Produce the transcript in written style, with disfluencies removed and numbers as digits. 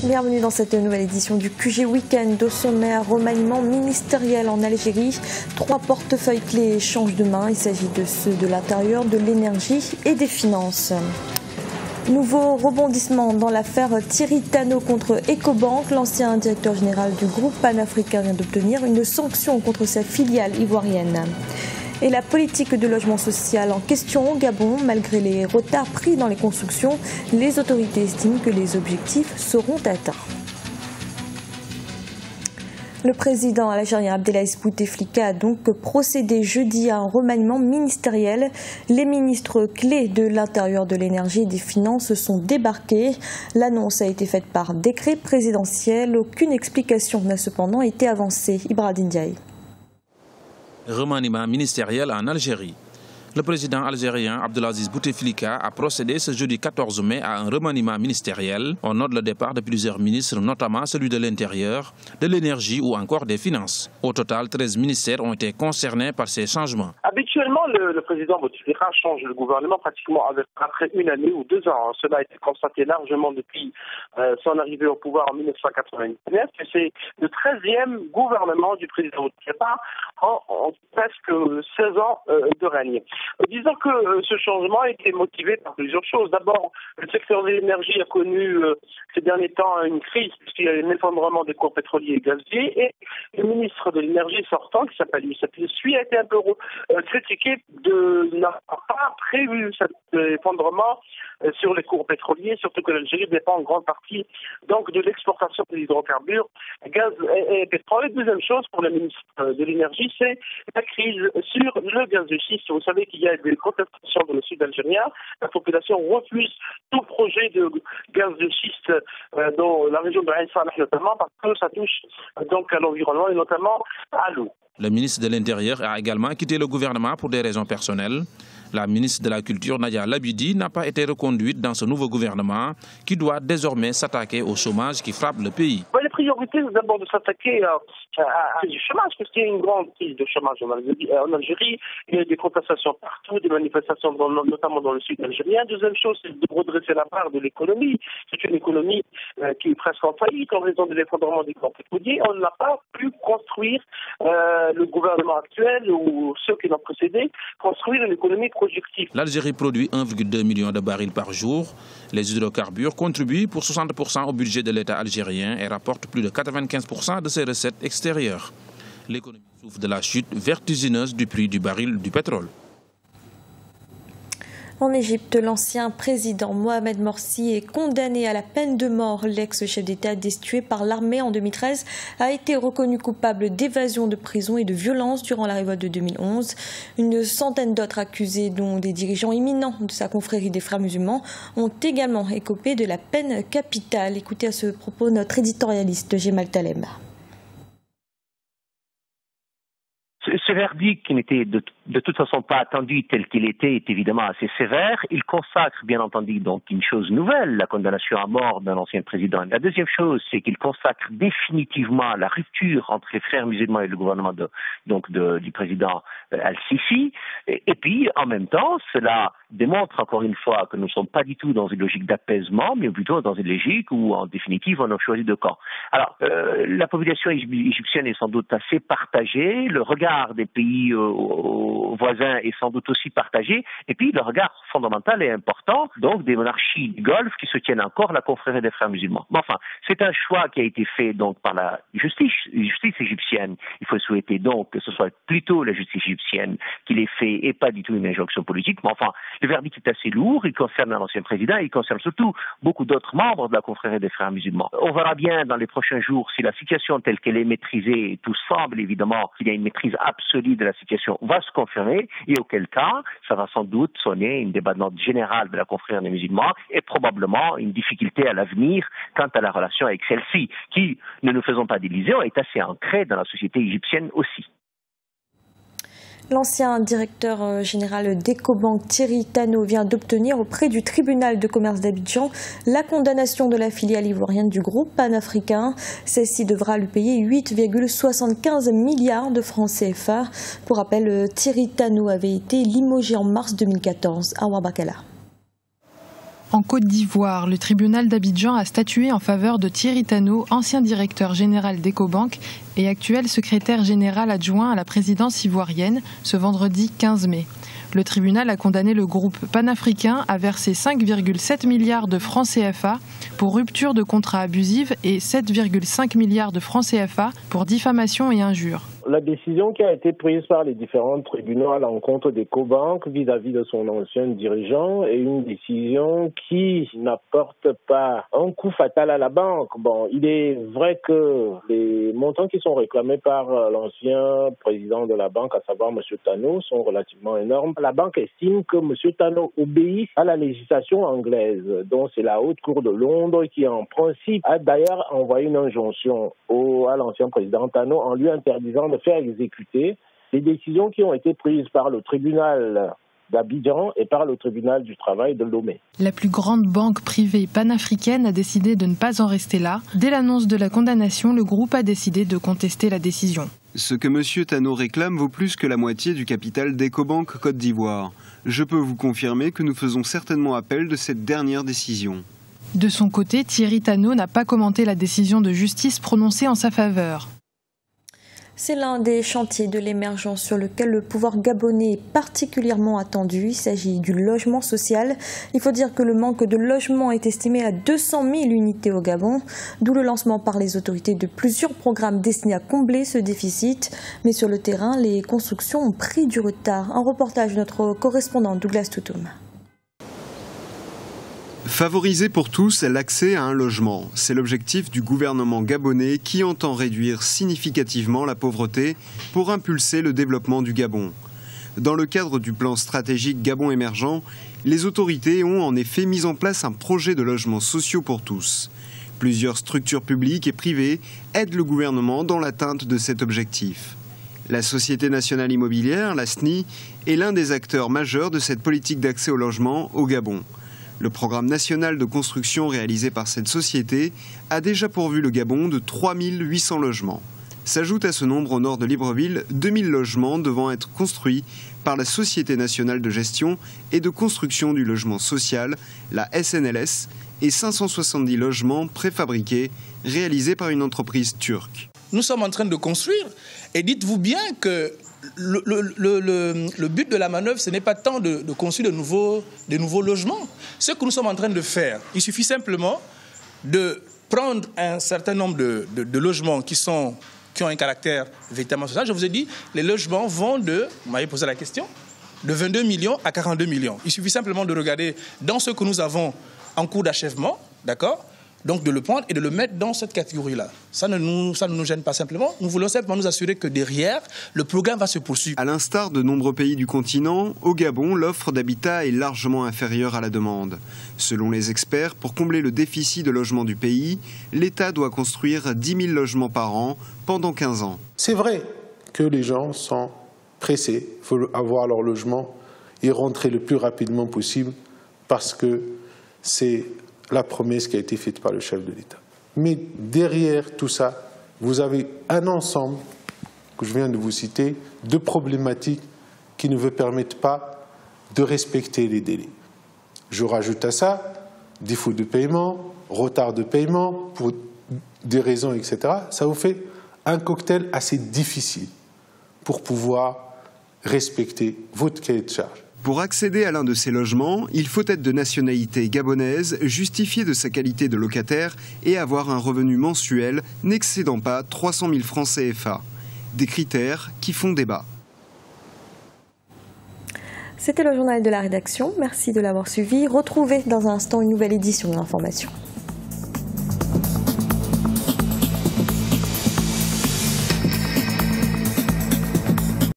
Bienvenue dans cette nouvelle édition du QG Week-end. Au sommaire, remaniement ministériel en Algérie. 3 portefeuilles clés changent de main. Il s'agit de ceux de l'intérieur, de l'énergie et des finances. Nouveau rebondissement dans l'affaire Thierry Tano contre Ecobank. L'ancien directeur général du groupe panafricain vient d'obtenir une sanction contre sa filiale ivoirienne. Et la politique de logement social en question au Gabon. Malgré les retards pris dans les constructions, les autorités estiment que les objectifs seront atteints. Le président algérien Abdelaziz Bouteflika a donc procédé jeudi à un remaniement ministériel. Les ministres clés de l'Intérieur, de l'Énergie et des Finances sont débarqués. L'annonce a été faite par décret présidentiel. Aucune explication n'a cependant été avancée. Ibrahim Ndiaye. Remaniement ministériel en Algérie. Le président algérien Abdelaziz Bouteflika a procédé ce jeudi 14 mai à un remaniement ministériel. On note le départ de plusieurs ministres, notamment celui de l'Intérieur, de l'Énergie ou encore des Finances. Au total, 13 ministères ont été concernés par ces changements. Habituellement, le président Bouteflika change le gouvernement pratiquement après 1 année ou 2 ans. Cela a été constaté largement depuis son arrivée au pouvoir en 1999. C'est le 13e gouvernement du président Bouteflika en presque 16 ans de règne. Disons que ce changement a été motivé par plusieurs choses. D'abord, le secteur de l'énergie a connu ces derniers temps une crise puisqu'il y a un effondrement des cours pétroliers et gaziers, et le ministre de l'énergie sortant, qui s'appelle Youssef Youssoui, a été un peu critiqué de n'avoir pas prévu cet effondrement sur les cours pétroliers, surtout que l'Algérie dépend en grande partie donc de l'exportation des hydrocarbures, gaz et pétrole. Et deuxième chose pour le ministre de l'énergie, c'est la crise sur le gaz de schiste. Vous savez qu'il y a des protestations dans le sud algérien. La population refuse tout projet de gaz de schiste dans la région de Ain Salah notamment, parce que ça touche donc à l'environnement et notamment à l'eau. Le ministre de l'Intérieur a également quitté le gouvernement pour des raisons personnelles. La ministre de la Culture, Nadia Labidi, n'a pas été reconduite dans ce nouveau gouvernement qui doit désormais s'attaquer au chômage qui frappe le pays. La priorité, c'est d'abord de s'attaquer à du chômage, parce qu'il y a une grande crise de chômage en Algérie. Il y a des protestations partout, des manifestations notamment dans le sud algérien. Deuxième chose, c'est de redresser la barre de l'économie. C'est une économie qui est presque en faillite en raison de l'effondrement des cours pétroliers. On n'a pas pu construire, le gouvernement actuel ou ceux qui l'ont précédé, construire une économie productive. L'Algérie produit 1,2 million de barils par jour. Les hydrocarbures contribuent pour 60% au budget de l'État algérien et rapportent plus de 95% de ses recettes extérieures. L'économie souffre de la chute vertigineuse du prix du baril du pétrole. En Égypte, l'ancien président Mohamed Morsi est condamné à la peine de mort. L'ex-chef d'État destitué par l'armée en 2013 a été reconnu coupable d'évasion de prison et de violence durant la révolte de 2011. Une centaine d'autres accusés, dont des dirigeants éminents de sa confrérie des Frères musulmans, ont également écopé de la peine capitale. Écoutez à ce propos notre éditorialiste Gemal Taleb. Ce verdict, qui n'était de toute façon pas attendu tel qu'il était, est évidemment assez sévère. Il consacre bien entendu donc une chose nouvelle, la condamnation à mort d'un ancien président. La deuxième chose, c'est qu'il consacre définitivement la rupture entre les Frères musulmans et le gouvernement du président Al-Sisi. Et puis, en même temps, cela démontre encore une fois que nous ne sommes pas du tout dans une logique d'apaisement, mais plutôt dans une logique où, en définitive, on a choisi de camp. Alors, la population égyptienne est sans doute assez partagée. Le regard des pays voisins est sans doute aussi partagé. Et puis, le regard fondamental et important, donc, des monarchies du Golfe qui se tiennent encore la confrérie des Frères musulmans. Mais enfin, c'est un choix qui a été fait donc par la justice égyptienne. Il faut souhaiter donc que ce soit plutôt la justice égyptienne qui l'ait fait et pas du tout une injonction politique. Mais enfin, le verdict est assez lourd. Il concerne un ancien président. Il concerne surtout beaucoup d'autres membres de la confrérie des Frères musulmans. On verra bien dans les prochains jours si la situation telle qu'elle est maîtrisée, tout semble évidemment qu'il y a une maîtrise absolue de la situation, va se confirmer, et auquel cas, ça va sans doute sonner une débandade générale de la confrérie des musulmans et probablement une difficulté à l'avenir quant à la relation avec celle-ci, qui, ne nous faisons pas d'illusions, est assez ancrée dans la société égyptienne aussi. L'ancien directeur général d'Ecobank, Thierry Tano, vient d'obtenir auprès du tribunal de commerce d'Abidjan la condamnation de la filiale ivoirienne du groupe panafricain. Celle-ci devra lui payer 8,75 milliards de francs CFA. Pour rappel, Thierry Tano avait été limogé en mars 2014 à Ouabakala. En Côte d'Ivoire, le tribunal d'Abidjan a statué en faveur de Thierry Tano, ancien directeur général d'Ecobank et actuel secrétaire général adjoint à la présidence ivoirienne, ce vendredi 15 mai. Le tribunal a condamné le groupe panafricain à verser 5,7 milliards de francs CFA pour rupture de contrat abusive et 7,5 milliards de francs CFA pour diffamation et injures. La décision qui a été prise par les différents tribunaux à l'encontre d'Ecobank vis-à-vis de son ancien dirigeant est une décision qui n'apporte pas un coup fatal à la banque. Bon, il est vrai que les montants qui sont réclamés par l'ancien président de la banque, à savoir M. Tano, sont relativement énormes. La banque estime que M. Tano obéit à la législation anglaise, dont c'est la Haute Cour de Londres qui, en principe, a d'ailleurs envoyé une injonction à l'ancien président Tano en lui interdisant de faire exécuter les décisions qui ont été prises par le tribunal d'Abidjan et par le tribunal du travail de Lomé. La plus grande banque privée panafricaine a décidé de ne pas en rester là. Dès l'annonce de la condamnation, le groupe a décidé de contester la décision. Ce que M. Tano réclame vaut plus que la moitié du capital d'Ecobank Côte d'Ivoire. Je peux vous confirmer que nous faisons certainement appel de cette dernière décision. De son côté, Thierry Tano n'a pas commenté la décision de justice prononcée en sa faveur. C'est l'un des chantiers de l'émergence sur lequel le pouvoir gabonais est particulièrement attendu. Il s'agit du logement social. Il faut dire que le manque de logement est estimé à 200 000 unités au Gabon, d'où le lancement par les autorités de plusieurs programmes destinés à combler ce déficit. Mais sur le terrain, les constructions ont pris du retard. Un reportage de notre correspondant Douglas Toutoum. Favoriser pour tous l'accès à un logement, c'est l'objectif du gouvernement gabonais qui entend réduire significativement la pauvreté pour impulser le développement du Gabon. Dans le cadre du plan stratégique Gabon émergent, les autorités ont en effet mis en place un projet de logements sociaux pour tous. Plusieurs structures publiques et privées aident le gouvernement dans l'atteinte de cet objectif. La Société nationale immobilière, la SNI, est l'un des acteurs majeurs de cette politique d'accès au logement au Gabon. Le programme national de construction réalisé par cette société a déjà pourvu le Gabon de 3 800 logements. S'ajoute à ce nombre au nord de Libreville 2000 logements devant être construits par la Société nationale de gestion et de construction du logement social, la SNLS, et 570 logements préfabriqués réalisés par une entreprise turque. Nous sommes en train de construire et dites-vous bien que le but de la manœuvre, ce n'est pas tant de construire de nouveaux logements. Ce que nous sommes en train de faire, il suffit simplement de prendre un certain nombre de logements qui ont un caractère véritablement social. Je vous ai dit, les logements vont vous m'avez posé la question, de 22 millions à 42 millions. Il suffit simplement de regarder dans ce que nous avons en cours d'achèvement, d'accord ? Donc de le prendre et de le mettre dans cette catégorie-là. Ça ne nous gêne pas simplement. Nous voulons simplement nous assurer que derrière, le programme va se poursuivre. À l'instar de nombreux pays du continent, au Gabon, l'offre d'habitat est largement inférieure à la demande. Selon les experts, pour combler le déficit de logement du pays, l'État doit construire 10 000 logements par an pendant 15 ans. C'est vrai que les gens sont pressés, il faut avoir leur logement et rentrer le plus rapidement possible parce que c'est la promesse qui a été faite par le chef de l'État. Mais derrière tout ça, vous avez un ensemble, que je viens de vous citer, de problématiques qui ne vous permettent pas de respecter les délais. Je rajoute à ça défaut de paiement, retard de paiement, pour des raisons, etc. Ça vous fait un cocktail assez difficile pour pouvoir respecter votre cahier de charge. Pour accéder à l'un de ces logements, il faut être de nationalité gabonaise, justifier de sa qualité de locataire et avoir un revenu mensuel n'excédant pas 300 000 francs CFA. Des critères qui font débat. C'était le journal de la rédaction. Merci de l'avoir suivi. Retrouvez dans un instant une nouvelle édition de l'information.